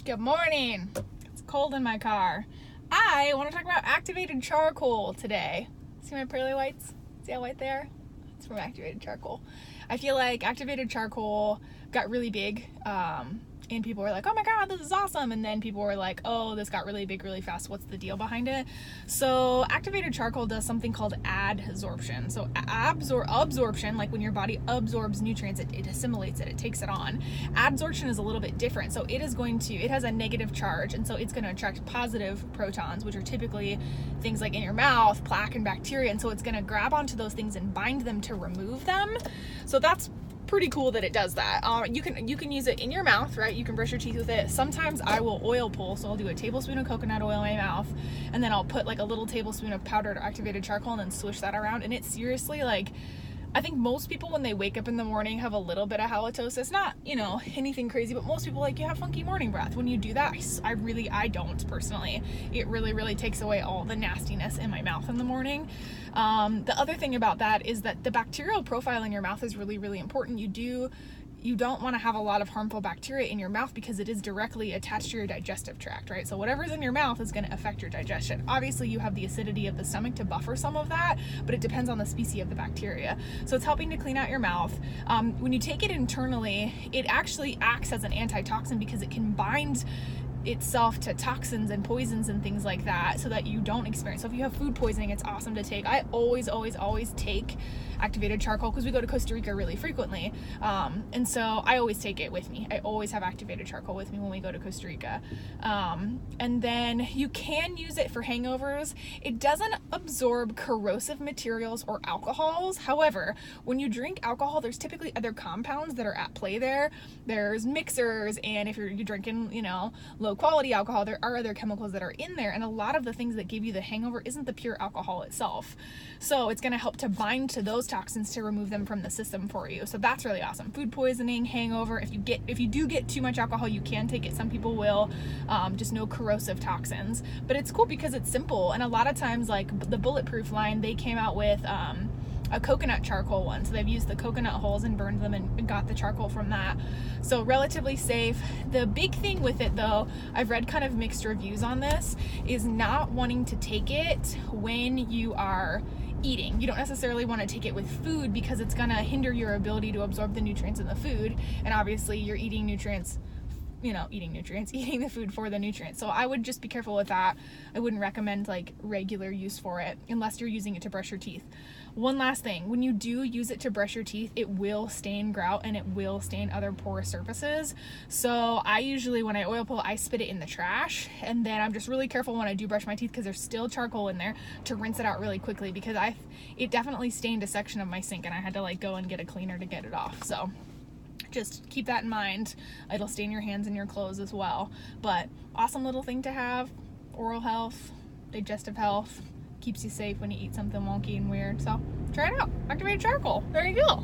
Good morning. It's cold in my car. I want to talk about activated charcoal today. See my pearly whites? See how white they are? It's from activated charcoal. I feel like activated charcoal got really big, and people were like, oh my god, this is awesome, and then people were like, oh, this got really big really fast, what's the deal behind it? So activated charcoal does something called adsorption. So absorption, like when your body absorbs nutrients, it assimilates it, it takes it on. Adsorption is a little bit different. So it has a negative charge, and so it's going to attract positive protons, which are typically things like in your mouth, plaque and bacteria, and so it's going to grab onto those things and bind them to remove them. So that's pretty cool that it does that. You can use it in your mouth, right? You can brush your teeth with it. Sometimes I will oil pull, so I'll do a tablespoon of coconut oil in my mouth, and then I'll put like a little tablespoon of powdered activated charcoal and then swish that around, and it's seriously like, I think most people when they wake up in the morning have a little bit of halitosis, not, anything crazy, but most people you have funky morning breath. When you do that, I don't personally. It really, really takes away all the nastiness in my mouth in the morning. The other thing about that is that the bacterial profile in your mouth is really, really important. You don't want to have a lot of harmful bacteria in your mouth because it is directly attached to your digestive tract, right? So whatever's in your mouth is going to affect your digestion. Obviously, you have the acidity of the stomach to buffer some of that, but it depends on the species of the bacteria. So it's helping to clean out your mouth. When you take it internally, it actually acts as an antitoxin because it can bind itself to toxins and poisons and things like that so that you don't experience. So if you have food poisoning, it's awesome to take. I always take activated charcoal because we go to Costa Rica really frequently, and so I always take it with me. I always have activated charcoal with me when we go to Costa Rica. And then you can use it for hangovers. It doesn't absorb corrosive materials or alcohols. However, when you drink alcohol, there's typically other compounds that are at play there. There's mixers, and if you're drinking low quality alcohol, there are other chemicals that are in there, and a lot of the things that give you the hangover isn't the pure alcohol itself. So it's going to help to bind to those toxins to remove them from the system for you. So that's really awesome. Food poisoning, hangover, if you do get too much alcohol, you can take it. Some people will, just no corrosive toxins. But it's cool because it's simple, and a lot of times, like the Bulletproof line, they came out with a coconut charcoal one. So they've used the coconut hulls and burned them and got the charcoal from that. So relatively safe. The big thing with it though, I've read kind of mixed reviews on this, is not wanting to take it when you are eating. You don't necessarily want to take it with food because it's going to hinder your ability to absorb the nutrients in the food. And obviously you're eating nutrients, eating the food for the nutrients. So I would just be careful with that. I wouldn't recommend like regular use for it unless you're using it to brush your teeth. One last thing, when you do use it to brush your teeth, it will stain grout and it will stain other porous surfaces. So I usually, when I oil pull, I spit it in the trash, and then I'm just really careful when I do brush my teeth because there's still charcoal in there to rinse it out really quickly because it definitely stained a section of my sink and I had to like go and get a cleaner to get it off. So just keep that in mind. It'll stain your hands and your clothes as well. But awesome little thing to have. Oral health, digestive health, keeps you safe when you eat something wonky and weird. So try it out. Activated charcoal. There you go.